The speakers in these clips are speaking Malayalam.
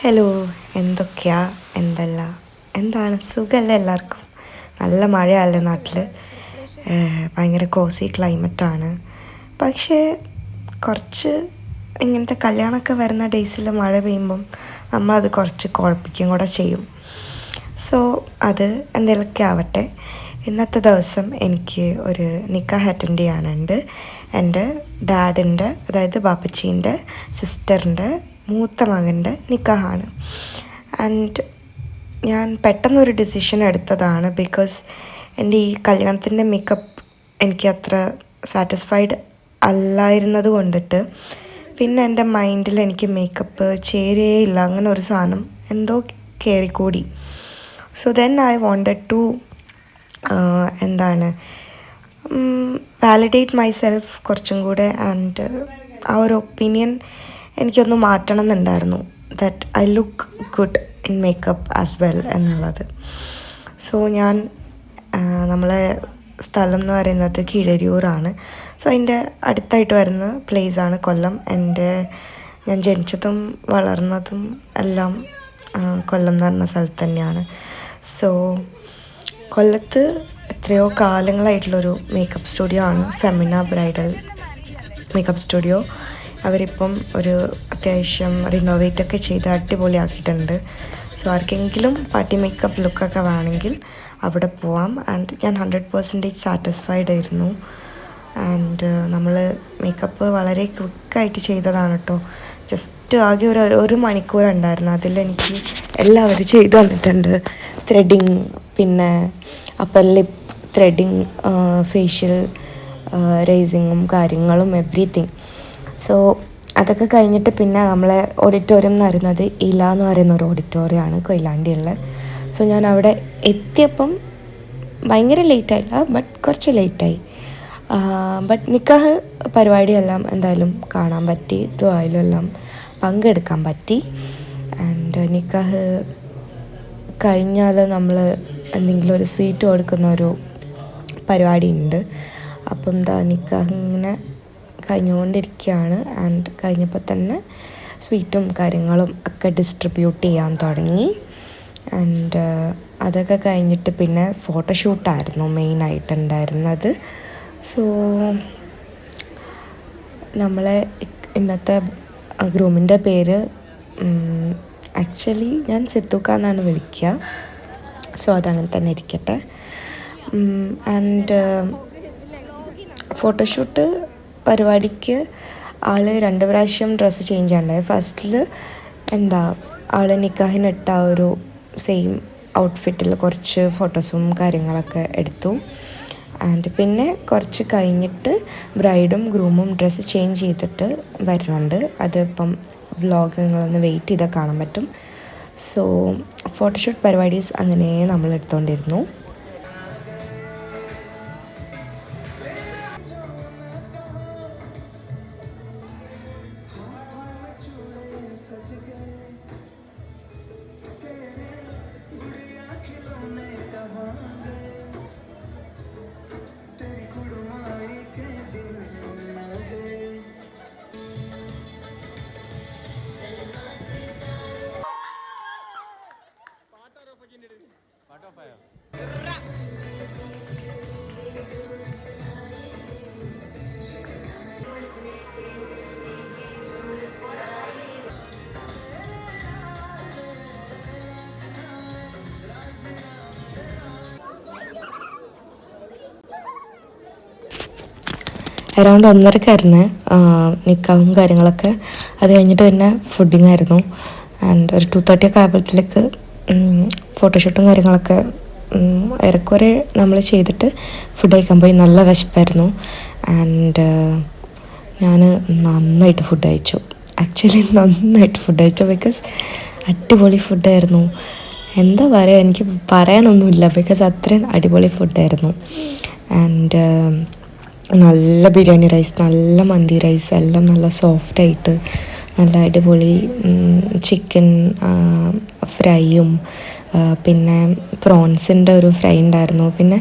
ഹലോ, എന്തൊക്കെയാ എന്തല്ല എന്താണ് സുഖമല്ലേ എല്ലാവർക്കും? നല്ല മഴയല്ലേ നാട്ടിൽ. ഭയങ്കര കോസി ക്ലൈമറ്റാണ്. പക്ഷേ കുറച്ച് ഇങ്ങനത്തെ കല്യാണമൊക്കെ വരുന്ന ഡേയ്സിൽ മഴ പെയ്യുമ്പം നമ്മളത് കുറച്ച് കുഴപ്പിക്കും കൂടെ ചെയ്യും. സോ അത് എന്തെങ്കിലുമൊക്കെ ആവട്ടെ, ഇന്നത്തെ ദിവസം എനിക്ക് ഒരു നിക്കാഹ് അറ്റൻഡ് ചെയ്യാനുണ്ട്. എൻ്റെ ഡാഡിൻ്റെ, അതായത് ബാപ്പച്ചീൻ്റെ സിസ്റ്ററിൻ്റെ മൂത്ത മകൻ്റെ നിക്കാഹാണ്. ആൻഡ് ഞാൻ പെട്ടെന്നൊരു ഡിസിഷൻ എടുത്തതാണ്. ബിക്കോസ് എൻ്റെ ഈ കല്യാണത്തിൻ്റെ മേക്കപ്പ് എനിക്ക് അത്ര സാറ്റിസ്ഫൈഡ് അല്ലായിരുന്നത് കൊണ്ടിട്ട് പിന്നെ എൻ്റെ മൈൻഡിൽ എനിക്ക് മേക്കപ്പ് ചേരുകയില്ല, അങ്ങനെ ഒരു സാധനം എന്തോ കയറിക്കൂടി. So then I wanted to എന്താണ് വാലിഡേറ്റ് മൈ സെൽഫ് കുറച്ചും കൂടെ. ആൻഡ് ആ ഒരു ഒപ്പീനിയൻ എനിക്കൊന്ന് മാറ്റണം എന്നുണ്ടായിരുന്നു, that I look good in makeup as well എന്നുള്ളത്. സോ ഞാൻ നമ്മളെ സ്ഥലം എന്ന് പറയുന്നത് കീഴരിയൂറാണ്. സോ അതിൻ്റെ അടുത്തായിട്ട് വരുന്ന പ്ലേസാണ് കൊല്ലം. ഞാൻ ജനിച്ചതും വളർന്നതും എല്ലാം കൊല്ലം എന്ന് പറഞ്ഞ സ്ഥലത്ത് തന്നെയാണ്. സോ കൊല്ലത്ത് എത്രയോ കാലങ്ങളായിട്ടുള്ളൊരു മേക്കപ്പ് സ്റ്റുഡിയോ ആണ് ഫെമിന ബ്രൈഡൽ മേക്കപ്പ് സ്റ്റുഡിയോ. അവരിപ്പം ഒരു അത്യാവശ്യം റിനോവേറ്റൊക്കെ ചെയ്ത് അടിപൊളിയാക്കിയിട്ടുണ്ട്. സോ ആർക്കെങ്കിലും പാർട്ടി മേക്കപ്പ് ലുക്കൊക്കെ വേണമെങ്കിൽ അവിടെ പോവാം. ആൻഡ് ഞാൻ 100% സാറ്റിസ്ഫൈഡ് ആയിരുന്നു. ആൻഡ് നമ്മൾ മേക്കപ്പ് വളരെ ക്വിക്കായിട്ട് ചെയ്തതാണ് കേട്ടോ. ജസ്റ്റ് ആകെ ഒരു മണിക്കൂറുണ്ടായിരുന്നു. അതിലെനിക്ക് എല്ലാവരും ചെയ്തു തന്നിട്ടുണ്ട്. ത്രെഡിങ്, പിന്നെ അപ്പർ ലിപ്പ് ത്രെഡിങ്, ഫേഷ്യൽ റേസിങ്ങും കാര്യങ്ങളും എവ്രിതിങ്. സോ അതൊക്കെ കഴിഞ്ഞിട്ട് പിന്നെ നമ്മളെ ഓഡിറ്റോറിയം എന്ന് പറയുന്നത് ഇല എന്ന് പറയുന്ന ഒരു ഓഡിറ്റോറിയമാണ് കൊയിലാണ്ടിയുള്ള. സോ ഞാൻ അവിടെ എത്തിയപ്പം ഭയങ്കര ലേറ്റായില്ല, ബട്ട് കുറച്ച് ലേറ്റായി. ബട്ട് നിക്കാഹ് പരിപാടിയെല്ലാം എന്തായാലും കാണാൻ പറ്റി, ദുആയിലും എല്ലാം പങ്കെടുക്കാൻ പറ്റി. ആൻഡ് നിക്കാഹ് കഴിഞ്ഞാൽ നമ്മൾ എന്തെങ്കിലും ഒരു സ്വീറ്റ് കൊടുക്കുന്ന ഒരു പരിപാടി ഉണ്ട്. അപ്പം നിക്കാഹ് ഇങ്ങനെ കഴിഞ്ഞുകൊണ്ടിരിക്കുകയാണ്. ആൻഡ് കഴിഞ്ഞപ്പോൾ തന്നെ സ്വീറ്റും കാര്യങ്ങളും ഒക്കെ ഡിസ്ട്രിബ്യൂട്ട് ചെയ്യാൻ തുടങ്ങി. ആൻഡ് അതൊക്കെ കഴിഞ്ഞിട്ട് പിന്നെ ഫോട്ടോഷൂട്ടായിരുന്നു മെയിനായിട്ടുണ്ടായിരുന്നത്. സോ നമ്മളെ ഇന്നത്തെ ഗ്രൂമിൻ്റെ പേര് ആക്ച്വലി ഞാൻ സിത്തുക്ക എന്നാണ് വിളിക്കുക. സോ അതങ്ങനെ തന്നെ ഇരിക്കട്ടെ. ആൻഡ് ഫോട്ടോഷൂട്ട് പരിപാടിക്ക് ആൾ 2 പ്രാവശ്യം ഡ്രസ്സ് ചേഞ്ച് ചെയ്യണ്ടായി. ഫസ്റ്റിൽ ആൾ നിക്കാഹിനിട്ട ആ ഒരു സെയിം ഔട്ട്ഫിറ്റിൽ കുറച്ച് ഫോട്ടോസും കാര്യങ്ങളൊക്കെ എടുത്തു. ആൻഡ് പിന്നെ കുറച്ച് കഴിഞ്ഞിട്ട് ബ്രൈഡും ഗ്രൂമും ഡ്രസ്സ് ചേഞ്ച് ചെയ്തിട്ട് വരുന്നുണ്ട്. അതിപ്പം വ്ളോഗ് നിങ്ങളൊന്ന് വെയിറ്റ് ചെയ്താൽ കാണാൻ പറ്റും. സോ ഫോട്ടോഷൂട്ട് പരിപാടീസ് അങ്ങനെ നമ്മൾ എടുത്തുകൊണ്ടിരുന്നു. അറൗണ്ട് 1:30 നിക്കാവും കാര്യങ്ങളൊക്കെ. അത് കഴിഞ്ഞിട്ട് പിന്നെ ഫുഡിങ് ആയിരുന്നു. ആൻഡ് ഒരു 2:30 ആയപ്പോഴത്തേക്ക് ഫോട്ടോഷൂട്ടും കാര്യങ്ങളൊക്കെ ഏറെക്കുറെ നമ്മൾ ചെയ്തിട്ട് ഫുഡ് കഴിക്കാൻ പോയി. നല്ല വിശപ്പായിരുന്നു. ആൻഡ് ഞാൻ നന്നായിട്ട് ഫുഡ് കഴിച്ചു. ആക്ച്വലി നന്നായിട്ട് ഫുഡ് കഴിച്ചു. ബിക്കോസ് അടിപൊളി ഫുഡായിരുന്നു. എന്താ പറയുക, എനിക്ക് പറയാനൊന്നുമില്ല. ബിക്കോസ് അത്രയും അടിപൊളി ഫുഡായിരുന്നു. ആൻഡ് നല്ല ബിരിയാണി റൈസ്, നല്ല മന്തി റൈസ്, എല്ലാം നല്ല സോഫ്റ്റായിട്ട് നല്ല അടിപൊളി ചിക്കൻ ഫ്രൈയും, പിന്നെ പ്രോൺസിൻ്റെ ഒരു ഫ്രൈ ഉണ്ടായിരുന്നു. പിന്നെ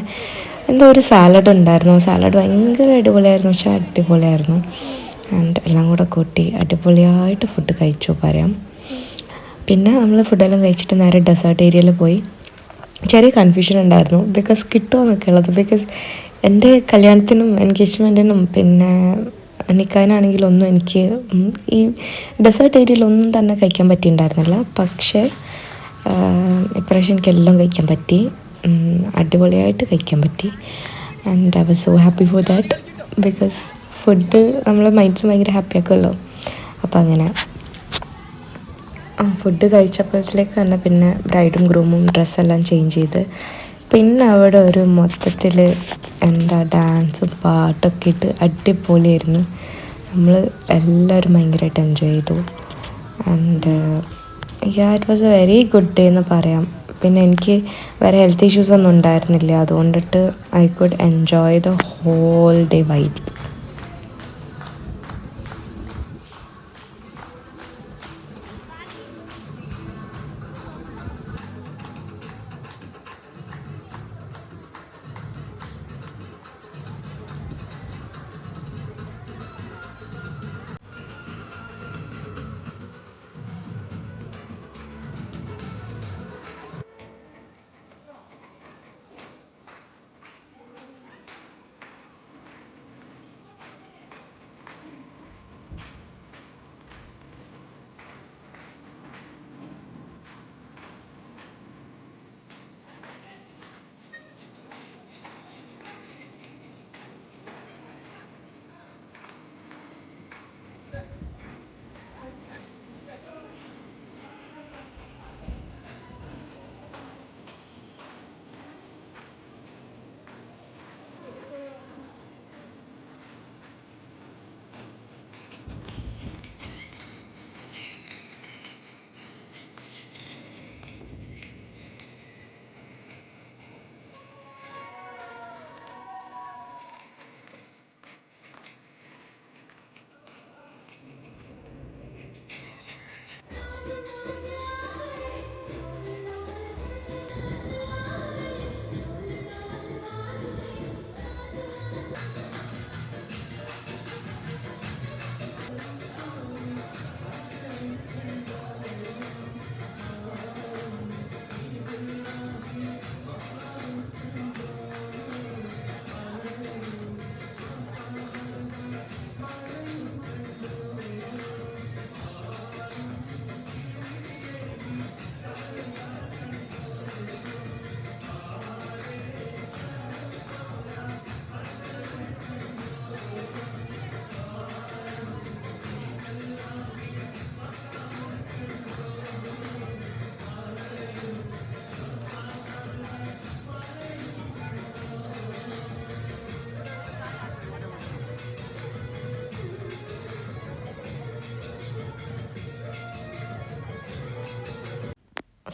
എന്തോ ഒരു സാലഡ് ഉണ്ടായിരുന്നു. സാലഡ് ഭയങ്കര അടിപൊളിയായിരുന്നു, പക്ഷേ അടിപൊളിയായിരുന്നു. ആൻഡ് എല്ലാം കൂടെ കൂട്ടി അടിപൊളിയായിട്ട് ഫുഡ് കഴിച്ചു പറയാം. പിന്നെ നമ്മൾ ഫുഡെല്ലാം കഴിച്ചിട്ട് നേരെ ഡെസേർട്ട് ഏരിയയിൽ പോയി. ചെറിയ കൺഫ്യൂഷൻ ഉണ്ടായിരുന്നു ബിക്കോസ് കിട്ടുമോ എന്നൊക്കെ ഉള്ളത്. ബിക്കോസ് എൻ്റെ കല്യാണത്തിനും എൻഗേജ്മെൻറ്റിനും പിന്നെ നിൽക്കാനാണെങ്കിലൊന്നും എനിക്ക് ഈ ഡെസേർട്ട് ഏരിയയിലൊന്നും തന്നെ കഴിക്കാൻ പറ്റിയിട്ടുണ്ടായിരുന്നില്ല. പക്ഷേ ഇപ്രാവശ്യം എനിക്കെല്ലാം കഴിക്കാൻ പറ്റി, അടിപൊളിയായിട്ട് കഴിക്കാൻ പറ്റി. And I was so happy for that. Because food നമ്മളെ മൈൻഡിന് ഭയങ്കര ഹാപ്പി ആക്കുമല്ലോ. അപ്പോൾ അങ്ങനെ ഫുഡ് കഴിച്ചപ്പോഴത്തേക്ക് തന്നെ പിന്നെ ബ്രൈഡും ഗ്രൂമും ഡ്രസ്സെല്ലാം ചേഞ്ച് ചെയ്ത് പിന്നെ അവിടെ ഒരു മൊത്തത്തിൽ എന്താ ഡാൻസും പാട്ടൊക്കെ ഇട്ട് അടിപൊളിയായിരുന്നു. നമ്മൾ എല്ലാവരും ഭയങ്കരമായിട്ട് എൻജോയ് ചെയ്തു. And it was A very good day എന്ന് പറയാം. പിന്നെ എനിക്ക് വേറെ ഹെൽത്ത് ഇഷ്യൂസ് ഒന്നും ഉണ്ടായിരുന്നില്ല, അതുകൊണ്ടിട്ട് I could enjoy the whole day vibe.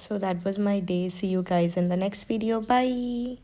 So that was my day. See you guys in the next video. Bye.